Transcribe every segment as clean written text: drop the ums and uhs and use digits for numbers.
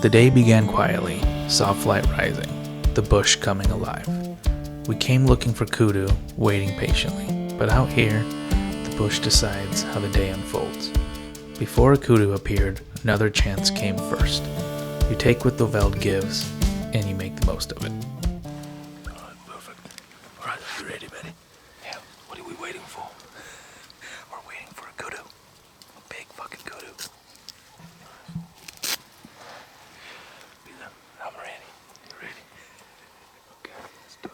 The day began quietly, soft light rising, the bush coming alive. We came looking for Kudu, waiting patiently, but out here, the bush decides how the day unfolds. Before a Kudu appeared, another chance came first. You take what the veld gives, and you make the most of it. Alright, perfect. Alright, are you ready, buddy? Yeah, what are we waiting for? We're waiting for a Kudu. A big fucking Kudu. I'm ready. You ready? Okay, let's do it.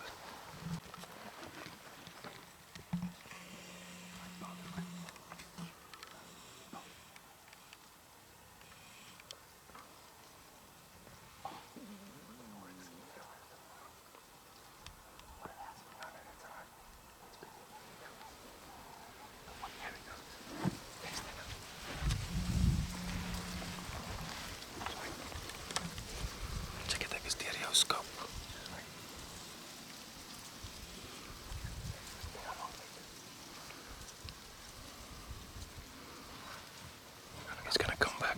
Check the stereoscope. He's gonna come back.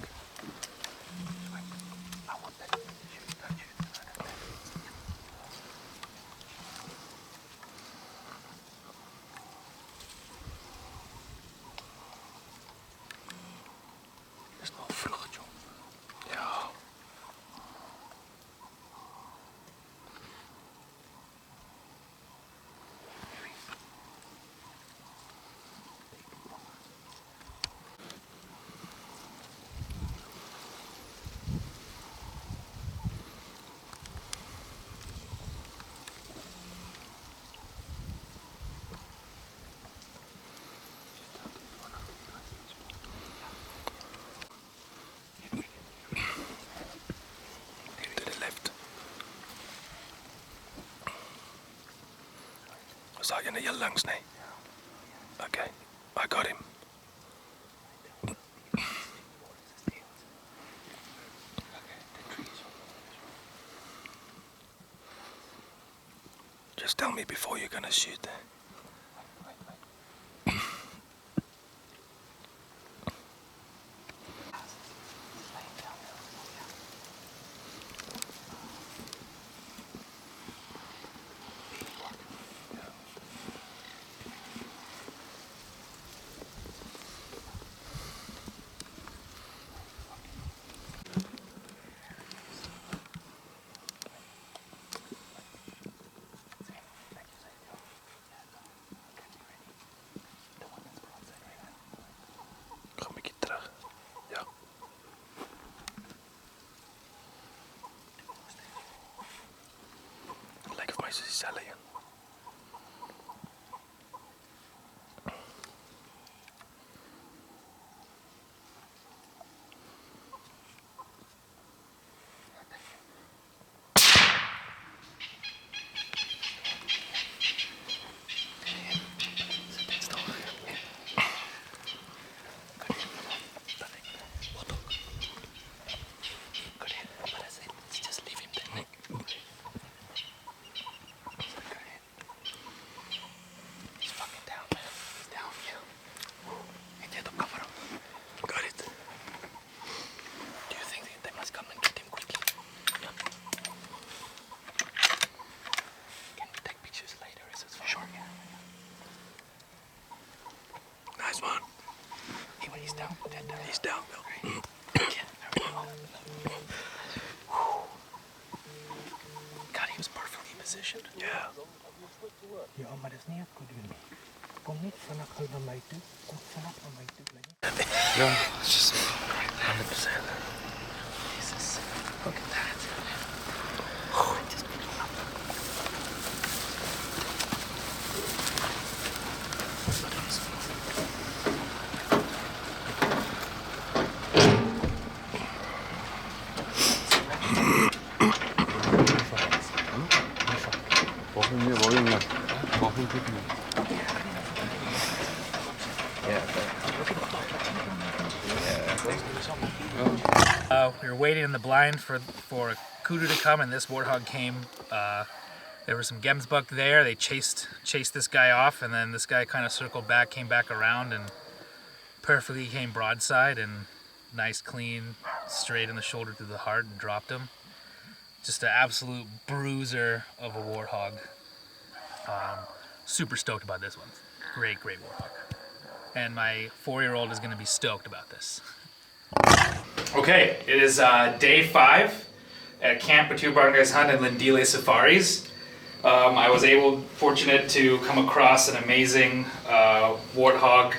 Is nog vlug, joh. Ja. To the left. Zag je heel langs, nee? Okay, I got him. Just tell me before you're gonna shoot. Ga een beetje terug. Ja. Lijkt op mij zoals die cellen, ja. Nice one. He's down. He's down, Bill. God, he was perfectly positioned. Yeah. Ja, maar dat is niet het Kudu niet. Kom niet vanaf naar mij toe. Kom vanaf naar mij toe. Yeah, it's just 100%. Jesus, look at that. Just We were waiting in the blind for a Kudu to come, and this Warthog came. There were some gemsbuck there. They chased this guy off, and then this guy kind of circled back, came back around, and perfectly came broadside, and nice, clean, straight in the shoulder to the heart and dropped him. Just an absolute bruiser of a Warthog. Super stoked about this one. Great Warthog. And my 4-year-old is going to be stoked about this. Okay, it is day 5 at Camp with Two Brown Guys Hunt and Lindile Safaris. I was fortunate to come across an amazing Warthog,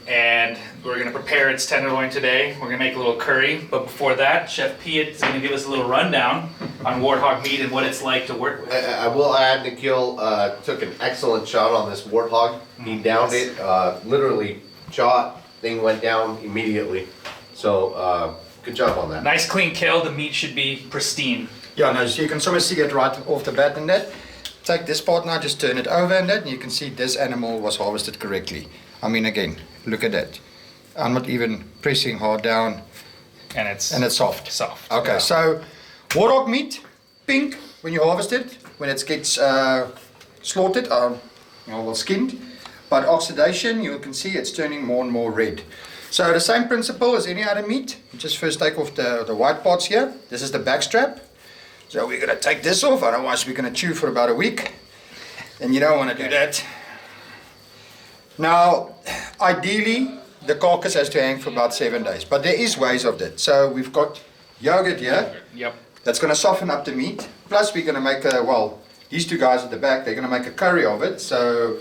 and we're going to prepare its tenderloin today. We're going to make a little curry, but before that, Chef Piet is going to give us a little rundown on Warthog meat and what it's like to work with. I will add, Nikhil took an excellent shot on this Warthog. He downed it, literally shot, thing went down immediately. So, good job on that. Nice clean kill, the meat should be pristine. Yeah, no, so you can sort of see it right off the bat in that. Take this part now, just turn it over and that, and you can see this animal was harvested correctly. I mean, again, look at that. I'm not even pressing hard down. And it's soft. Soft. Okay, yeah. So Warthog meat, pink when you harvest it, when it gets slaughtered, skinned. But oxidation, you can see it's turning more and more red. So the same principle as any other meat. You just first take off the white parts here. This is the back strap. So we're going to take this off, otherwise we're going to chew for about a week. And you don't want to do that. Now, ideally, the carcass has to hang for about 7 days. But there is ways of that. So we've got yogurt here. Yep. That's going to soften up the meat. Plus we're going to make these two guys at the back, they're going to make a curry of it. So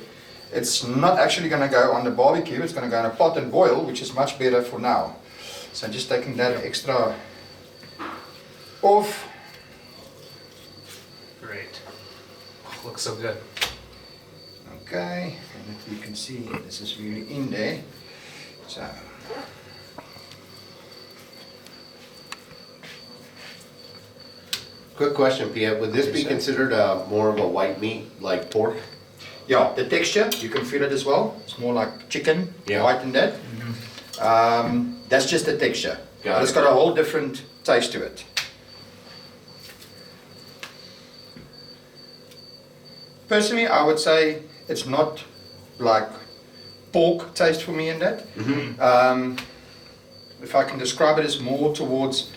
it's not actually going to go on the barbecue. It's going to go in a pot and boil, which is much better for now. So just taking that extra off. Great. Oh, looks so good. Okay, and if you can see, this is really in there. So. Quick question, Piet. Would this be considered more of a white meat, like pork? Yeah, the texture, you can feel it as well. It's more like chicken, Yeah. white and that. That's just the texture. Got But it's it. got a whole different taste to it. Personally, I would say it's not like pork taste for me in that. If I can describe it as more towards,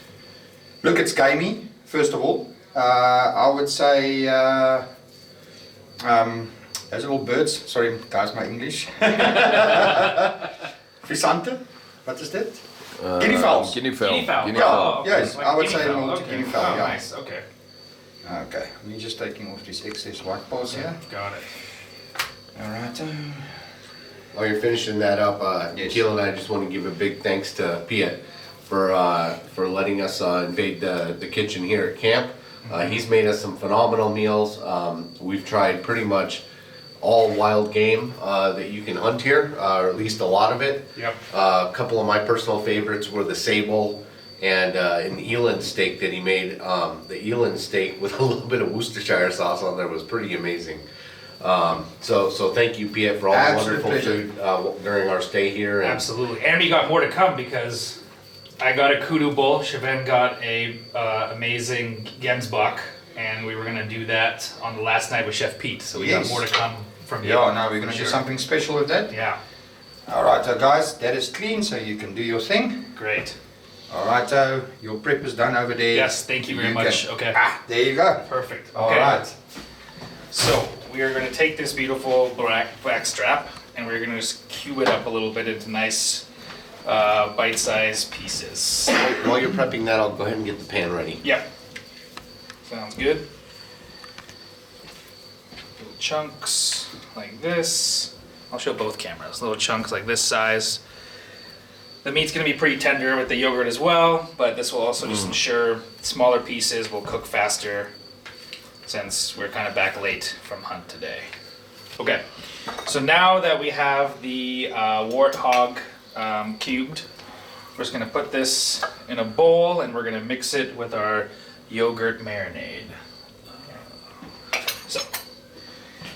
look, it's gamey, first of all. I would say, those little birds, sorry guys, my English. Visante, what is that? Guinea fowls. Guinea fowl. Guinea fowl. Guinea Yeah, fowl. yes, Like I would guinea say fowl, more to okay. guinea fowl, Oh, yeah. nice, okay. Okay, we're just taking off these excess white balls here. Got it. Alright. While you're finishing that up, Yes. Nikhil and I just want to give a big thanks to Piet for letting us invade the kitchen here at camp. He's made us some phenomenal meals. We've tried pretty much all wild game that you can hunt here, or at least a lot of it. Yep. A couple of my personal favorites were the sable and an eland steak that he made. The eland steak with a little bit of Worcestershire sauce on there was pretty amazing. So thank you, Piet, for all the Absolute wonderful pleasure. food during our stay here. And Absolutely. And we got more to come because I got a Kudu bull, Siobhan got a amazing Gemsbach, and we were going to do that on the last night with Chef Pete. So we Yes. got more to come from you. Yeah, now we're going to Sure. do something special with that. Yeah, Alright, so guys, that is clean, so you can do your thing. great. Alright, so your prep is done over there. Yes, thank you very much. Okay. There you go. Perfect. Okay. Alright. So we are going to take this beautiful black strap and we're going to just cube it up a little bit into nice bite-sized pieces. while you're prepping that, I'll go ahead and get the pan ready. Yep. Sounds good. Little chunks like this. I'll show both cameras. Little chunks like this size. The meat's going to be pretty tender with the yogurt as well, but this will also just ensure smaller pieces will cook faster since we're kind of back late from hunt today. Okay, so now that we have the Warthog cubed, we're just going to put this in a bowl and we're going to mix it with our yogurt marinade. So,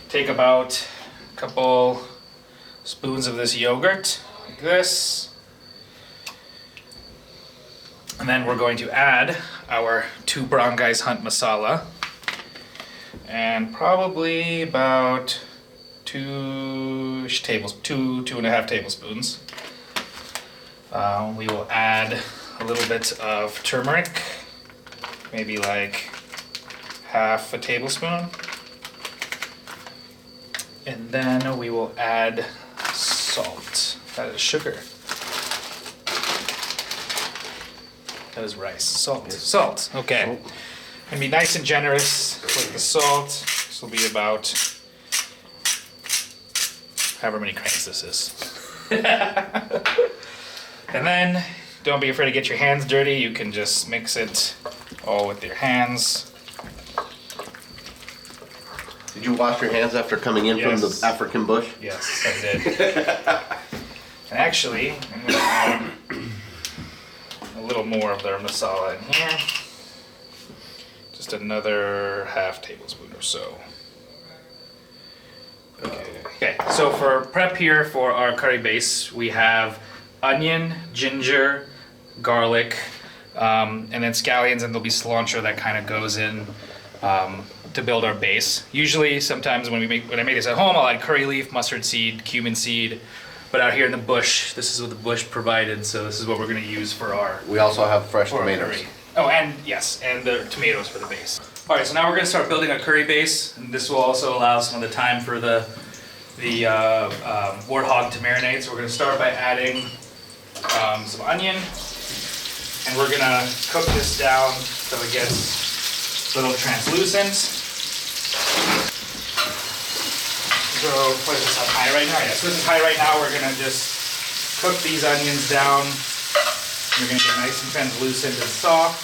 take about a couple spoons of this yogurt, like this. And then we're going to add our Two Brown Guys Hunt Masala. And probably about two and a half tablespoons. We will add a little bit of turmeric, maybe like half a tablespoon. And then we will add salt. That is sugar. That is rice. Salt. Salt. Okay. And be nice and generous with the salt. This will be about however many grains this is. And then don't be afraid to get your hands dirty. You can just mix it all with your hands. Did you wash your hands after coming in from the Yes. African bush? Yes, I did. And actually, I'm gonna add a little more of their masala in here. Just another half tablespoon or so. Okay, so for prep here for our curry base, we have onion, ginger, garlic, and then scallions, and there'll be cilantro that kind of goes in to build our base. Usually, sometimes when I make this at home, I'll add curry leaf, mustard seed, cumin seed. But out here in the bush, this is what the bush provided, so this is what we're going to use for our We also have fresh for our tomatoes. curry. Oh, and yes, and the tomatoes for the base. All right, so now we're going to start building a curry base, and this will also allow some of the time for the Warthog to marinate. So we're going to start by adding some onion, and we're going to cook this down so it gets a little translucent. So what is this on high right now? Yeah, so this is high right now. We're going to just cook these onions down. They're going to get nice and translucent and soft.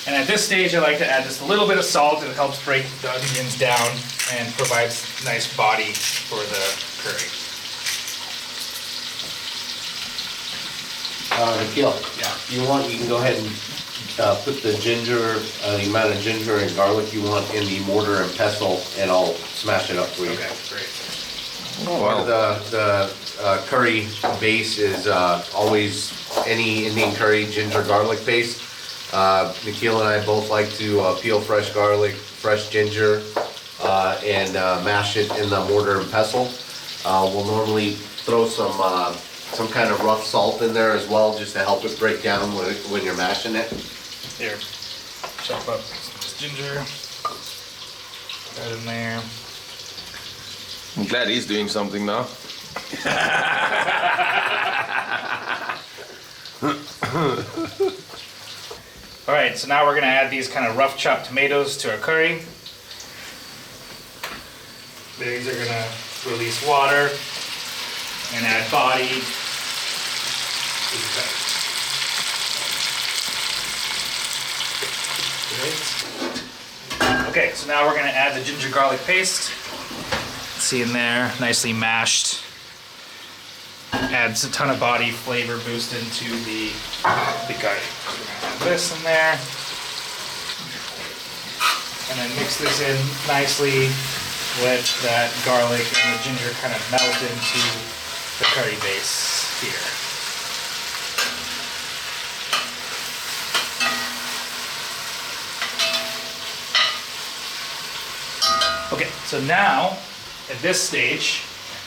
And at this stage, I like to add just a little bit of salt. It helps break the onions down and provides nice body for the curry. Nikhil, Yeah. you can go ahead and put the ginger, the amount of ginger and garlic you want in the mortar and pestle, and I'll smash it up for you. Okay, great. Part of the curry base is always any Indian curry ginger garlic base. Nikhil and I both like to peel fresh garlic, fresh ginger, and mash it in the mortar and pestle. We'll normally throw some kind of rough salt in there as well, just to help it break down when you're mashing it. Here, chop up some ginger. Put that in there. I'm glad he's doing something now. All right, so now we're gonna add these kind of rough chopped tomatoes to our curry. These are gonna release water and add body to the curry. Great. Okay, so now we're gonna add the ginger garlic paste. See in there, nicely mashed. Adds a ton of body flavor boost into the curry. So we're gonna add this in there. And then mix this in nicely. Let that garlic and the ginger kind of melt into the curry base here. Okay, so now at this stage,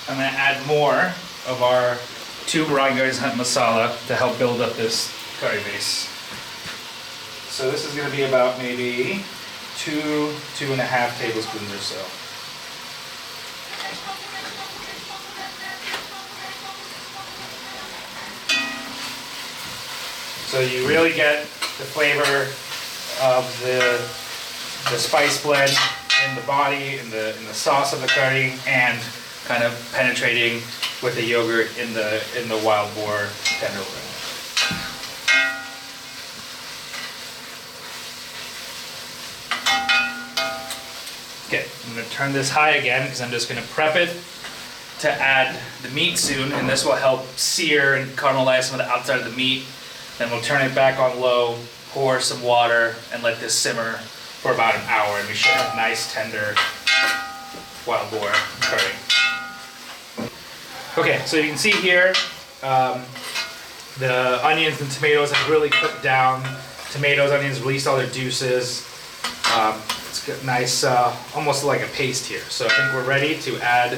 I'm going to add more of our 2 Barangar's Hunt Masala to help build up this curry base. So this is going to be about maybe 2.5 tablespoons or so. So you really get the flavor of the spice blend in the body, in the sauce of the curry, and kind of penetrating with the yogurt in the wild boar tenderloin. Okay, I'm going to turn this high again because I'm just going to prep it to add the meat soon, and this will help sear and caramelize some of the outside of the meat. Then we'll turn it back on low, pour some water, and let this simmer for about an hour, and we should have nice, tender wild boar curry. Okay, so you can see here, the onions and tomatoes have really cooked down. Tomatoes, onions released all their juices. It's It's got nice, almost like a paste here. So I think we're ready to add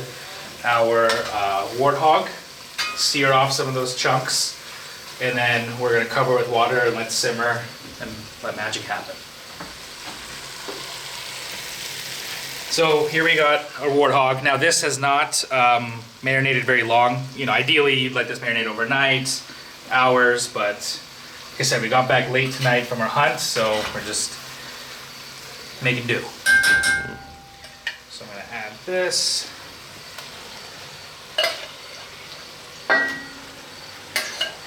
our Warthog, sear off some of those chunks, and then we're gonna cover with water and let simmer and let magic happen. So here we got our Warthog. Now this has not marinated very long. You know, ideally you'd let this marinate overnight, hours, but like I said, we got back late tonight from our hunt, so we're just making do. So I'm gonna add this.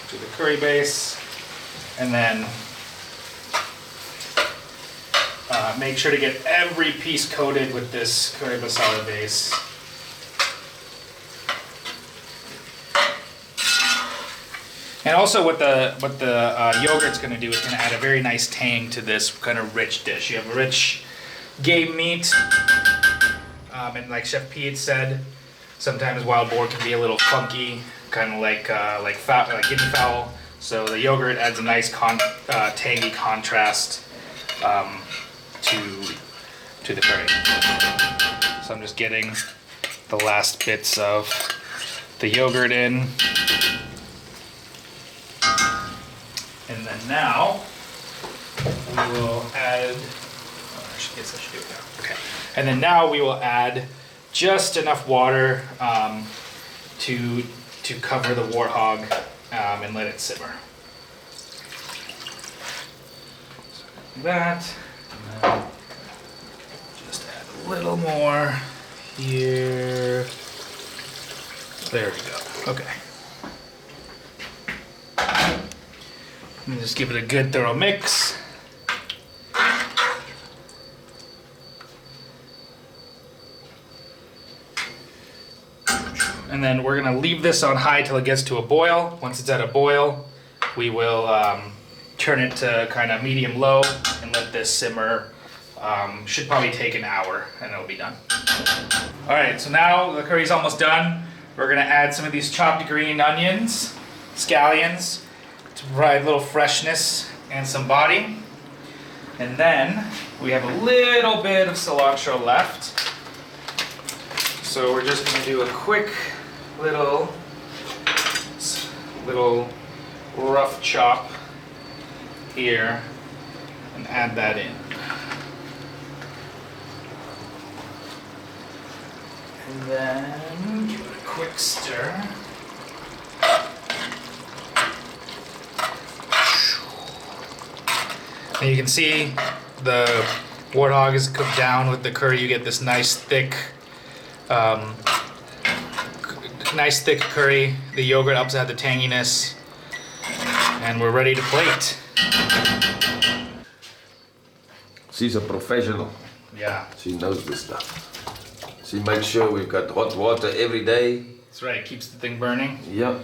To the curry base, and then make sure to get every piece coated with this curry masala base. And also what the yogurt's going to do is going to add a very nice tang to this kind of rich dish. You have a rich game meat, and like Chef Pete said, sometimes wild boar can be a little funky, kind of like guinea fowl. So the yogurt adds a nice tangy contrast to the curry. So I'm just getting the last bits of the yogurt in. And then now we will add, I guess I should do it now. Okay. And then now we will add just enough water to cover the Warthog and let it simmer. So that, and then just add a little more here. There we go. Okay. And just give it a good thorough mix. And then we're gonna leave this on high till it gets to a boil. Once it's at a boil, we will turn it to kind of medium low and let this simmer. Should probably take an hour and it'll be done. All right, so now the curry's almost done. We're gonna add some of these chopped green onions, scallions, to provide a little freshness and some body. And then we have a little bit of cilantro left. So we're just gonna do a quick little rough chop here and add that in. And then give it a quick stir. And you can see the Warthog is cooked down with the curry. You get this nice thick curry. The yogurt helps add the tanginess. And we're ready to plate. She's a professional. Yeah, She knows this stuff. She makes sure we've got hot water every day. that's right. Keeps the thing burning. Yep.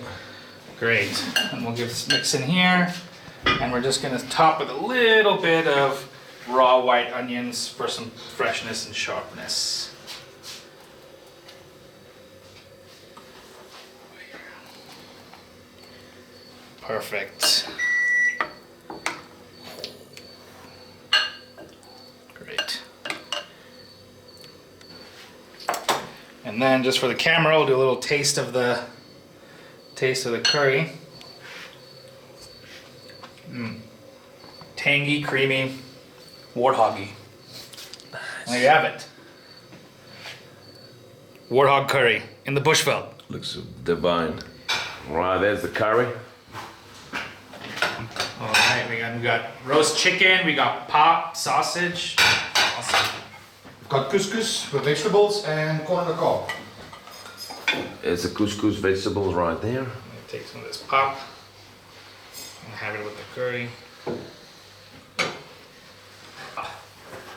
Great. And we'll give this mix in here. And we're just gonna top with a little bit of raw white onions for some freshness and sharpness. Perfect. Great. And then just for the camera, we'll do a little taste of the curry. Tangy, creamy, warthoggy. There you have it. Warthog curry in the bushveld. Looks divine. Right, there's the curry. All right, we got roast chicken, we got pop, sausage. Awesome. We've got couscous with vegetables and corn on the cob. There's the couscous vegetables right there. I'm gonna take some of this pop and have it with the curry.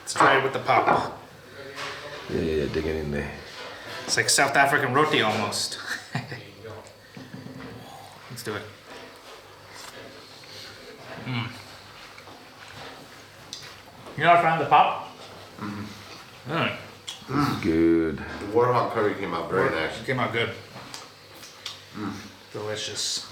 Let's try it with the pop. Yeah, dig it in there. It's like South African roti almost. Let's do it. You're not a fan of the pop? Good. The Warthog curry came out very nice. It came out good. Delicious.